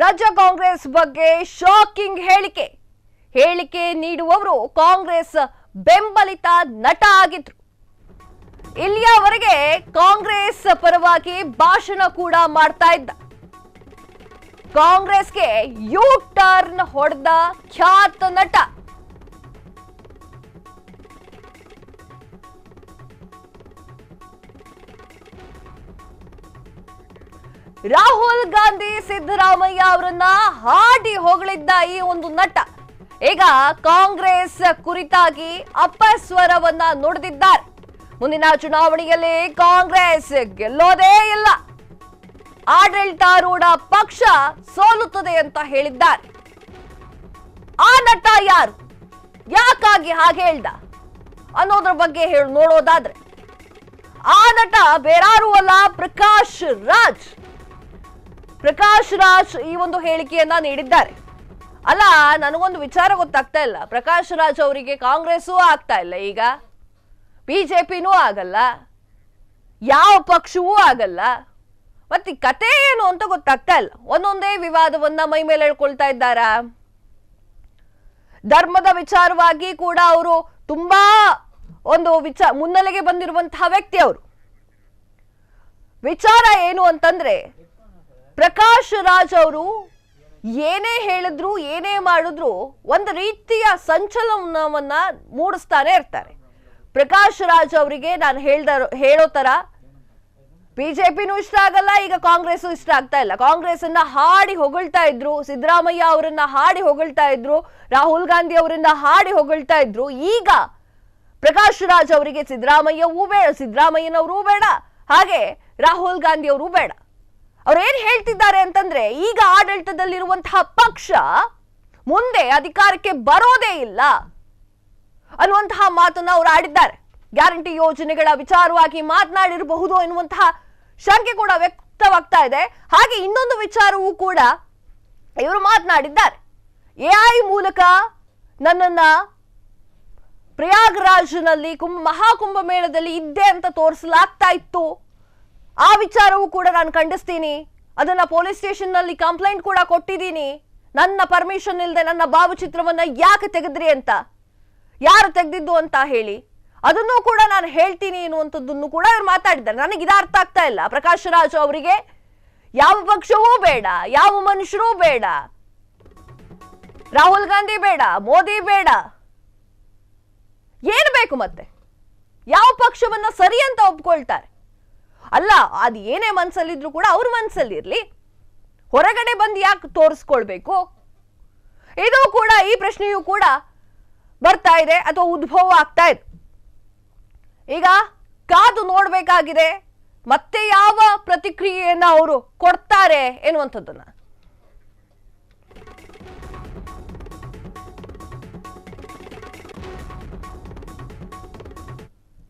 ರಾಜ್ಯ ಕಾಂಗ್ರೆಸ್ ಬಗ್ಗೆ ಶಾಕಿಂಗ್ ಹೇಳಿಕೆ ನೀಡುವವರು ಕಾಂಗ್ರೆಸ್ ಬೆಂಬಲಿತ ನಟ ಆಗಿದ್ರು. ಇಲ್ಲಿಯವರೆಗೆ ಕಾಂಗ್ರೆಸ್ ಪರವಾಗಿ ಭಾಷಣ ಕೂಡ ಮಾಡ್ತಾ ಇದ್ದ. ಕಾಂಗ್ರೆಸ್ಗೆ ಯೂ ಟರ್ನ್ ಹೊಡೆದ ಖ್ಯಾತ ನಟ. ರಾಹುಲ್ ಗಾಂಧಿ ಸಿದ್ದರಾಮಯ್ಯ ಅವರನ್ನ ಹಾಡಿ ಹೊಗಳಿದ್ದ ಈ ಒಂದು ನಟ ಈಗ ಕಾಂಗ್ರೆಸ್ ಕುರಿತಾಗಿ ಅಪಸ್ವರವನ್ನ ನುಡಿದಿದ್ದಾರೆ. ಮುಂದಿನ ಚುನಾವಣೆಯಲ್ಲಿ ಕಾಂಗ್ರೆಸ್ ಗೆಲ್ಲೋದೇ ಇಲ್ಲ, ಆಡಳಿತಾರೂಢ ಪಕ್ಷ ಸೋಲುತ್ತದೆ ಅಂತ ಹೇಳಿದ್ದಾರೆ. ಆ ನಟ ಯಾರು, ಯಾಕಾಗಿ ಹಾಗೆ ಹೇಳ್ದ ಅನ್ನೋದ್ರ ಬಗ್ಗೆ ನೋಡೋದಾದ್ರೆ ಆ ನಟ ಬೇರಾರು ಅಲ್ಲ, ಪ್ರಕಾಶ್ ರಾಜ್ ಈ ಒಂದು ಹೇಳಿಕೆಯನ್ನ ನೀಡಿದ್ದಾರೆ. ಅಲ್ಲ, ನನಗೊಂದು ವಿಚಾರ ಗೊತ್ತಾಗ್ತಾ ಇಲ್ಲ. ಪ್ರಕಾಶ್ ರಾಜ್ ಅವರಿಗೆ ಕಾಂಗ್ರೆಸ್ಸೂ ಆಗ್ತಾ ಇಲ್ಲ, ಈಗ ಬಿಜೆಪಿನೂ ಆಗಲ್ಲ, ಯಾವ ಪಕ್ಷವೂ ಆಗಲ್ಲ, ಮತ್ತೆ ಕತೆ ಏನು ಅಂತ ಗೊತ್ತಾಗ್ತಾ ಇಲ್ಲ. ಒಂದೊಂದೇ ವಿವಾದವನ್ನ ಮೈ ಮೇಲೆ ಹೇಳ್ಕೊಳ್ತಾ ಇದ್ದಾರ. ಧರ್ಮದ ವಿಚಾರವಾಗಿ ಕೂಡ ಅವರು ತುಂಬಾ ಒಂದು ಮುನ್ನೆಲೆಗೆ ಬಂದಿರುವಂತಹ ವ್ಯಕ್ತಿ. ಅವರು ವಿಚಾರ ಏನು ಅಂತಂದ್ರೆ, ಪ್ರಕಾಶ್ ರಾಜ್ ಅವರು ಏನೇ ಹೇಳಿದ್ರು ಏನೇ ಮಾಡಿದ್ರು ಒಂದು ರೀತಿಯ ಸಂಚಲನವನ್ನ ಮೂಡಿಸ್ತಾನೆ ಇರ್ತಾರೆ. ಪ್ರಕಾಶ್ ರಾಜ್ ಅವರಿಗೆ ನಾನು ಹೇಳೋ ತರ ಬಿಜೆಪಿನೂ ಇಷ್ಟ ಆಗಲ್ಲ, ಈಗ ಕಾಂಗ್ರೆಸ್ ಇಷ್ಟ ಆಗ್ತಾ ಇಲ್ಲ. ಕಾಂಗ್ರೆಸ್ ಅನ್ನ ಹಾಡಿ ಹೊಗಳ್ತಾ ಇದ್ರು, ಸಿದ್ದರಾಮಯ್ಯ ಅವರನ್ನ ಹಾಡಿ ಹೊಗಳ್ತಾ ಇದ್ರು, ರಾಹುಲ್ ಗಾಂಧಿ ಅವರನ್ನ ಹಾಡಿ ಹೊಗಳ್ತಾ ಇದ್ರು. ಈಗ ಪ್ರಕಾಶ್ ರಾಜ್ ಅವರಿಗೆ ಸಿದ್ದರಾಮಯ್ಯನವರು ಬೇಡ, ಹಾಗೆ ರಾಹುಲ್ ಗಾಂಧಿ ಅವರು ಬೇಡ. ಅವ್ರು ಏನ್ ಹೇಳ್ತಿದ್ದಾರೆ ಅಂತಂದ್ರೆ, ಈಗ ಆಡಳಿತದಲ್ಲಿರುವಂತಹ ಪಕ್ಷ ಮುಂದೆ ಅಧಿಕಾರಕ್ಕೆ ಬರೋದೇ ಇಲ್ಲ ಅನ್ನುವಂತಹ ಮಾತನ್ನ ಅವರು ಆಡಿದ್ದಾರೆ. ಗ್ಯಾರಂಟಿ ಯೋಜನೆಗಳ ವಿಚಾರವಾಗಿ ಮಾತನಾಡಿರಬಹುದು ಎನ್ನುವಂತಹ ಶಂಕೆ ಕೂಡ ವ್ಯಕ್ತವಾಗ್ತಾ ಇದೆ. ಹಾಗೆ ಇನ್ನೊಂದು ವಿಚಾರವೂ ಕೂಡ ಇವರು ಮಾತನಾಡಿದ್ದಾರೆ. ಎಐ ಮೂಲಕ ನನ್ನನ್ನ ಪ್ರಯಾಗ್ರಾಜ್ನಲ್ಲಿ ಮಹಾಕುಂಭ ಮೇಳದಲ್ಲಿ ಇದ್ದೆ ಅಂತ ತೋರಿಸಲಾಗ್ತಾ ಇತ್ತು. ಆ ವಿಚಾರವೂ ಕೂಡ ನಾನು ಖಂಡಿಸ್ತೀನಿ. ಅದನ್ನ ಪೊಲೀಸ್ ಸ್ಟೇಷನ್ ನಲ್ಲಿ ಕಂಪ್ಲೇಂಟ್ ಕೂಡ ಕೊಟ್ಟಿದ್ದೀನಿ. ನನ್ನ ಪರ್ಮಿಷನ್ ಇಲ್ಲದೆ ನನ್ನ ಭಾವಚಿತ್ರವನ್ನ ಯಾಕೆ ತೆಗೆದ್ರಿ ಅಂತ, ಯಾರು ತೆಗೆದಿದ್ದು ಅಂತ ಹೇಳಿ ಅದನ್ನು ಕೂಡ ನಾನು ಹೇಳ್ತೀನಿ ಎನ್ನುವಂಥದ್ದನ್ನು ಕೂಡ ಇವ್ರು ಮಾತಾಡಿದ್ದಾರೆ. ನನಗೆ ಇದು ಅರ್ಥ ಆಗ್ತಾ ಇಲ್ಲ. ಪ್ರಕಾಶ್ ರಾಜ್ ಅವರಿಗೆ ಯಾವ ಪಕ್ಷವೂ ಬೇಡ, ಯಾವ ಮನುಷ್ಯರೂ ಬೇಡ, ರಾಹುಲ್ ಗಾಂಧಿ ಬೇಡ, ಮೋದಿ ಬೇಡ, ಏನು ಬೇಕು ಮತ್ತೆ? ಯಾವ ಪಕ್ಷವನ್ನ ಸರಿ ಅಂತ ಒಪ್ಕೊಳ್ತಾರೆ? ಅಲ್ಲ, ಅದು ಏನೇ ಮನಸ್ಸಲ್ಲಿದ್ರು ಕೂಡ ಅವ್ರ ಮನಸ್ಸಲ್ಲಿರ್ಲಿ, ಹೊರಗಡೆ ಬಂದು ಯಾಕೆ ತೋರಿಸ್ಕೊಳ್ಬೇಕು? ಇದು ಕೂಡ, ಈ ಪ್ರಶ್ನೆಯೂ ಕೂಡ ಬರ್ತಾ ಇದೆ ಅಥವಾ ಉದ್ಭವ ಆಗ್ತಾ ಇದೆ. ಈಗ ಕಾದು ನೋಡ್ಬೇಕಾಗಿದೆ ಮತ್ತೆ ಯಾವ ಪ್ರತಿಕ್ರಿಯೆಯನ್ನ ಅವರು ಕೊಡ್ತಾರೆ ಎನ್ನುವಂಥದ್ದನ್ನ.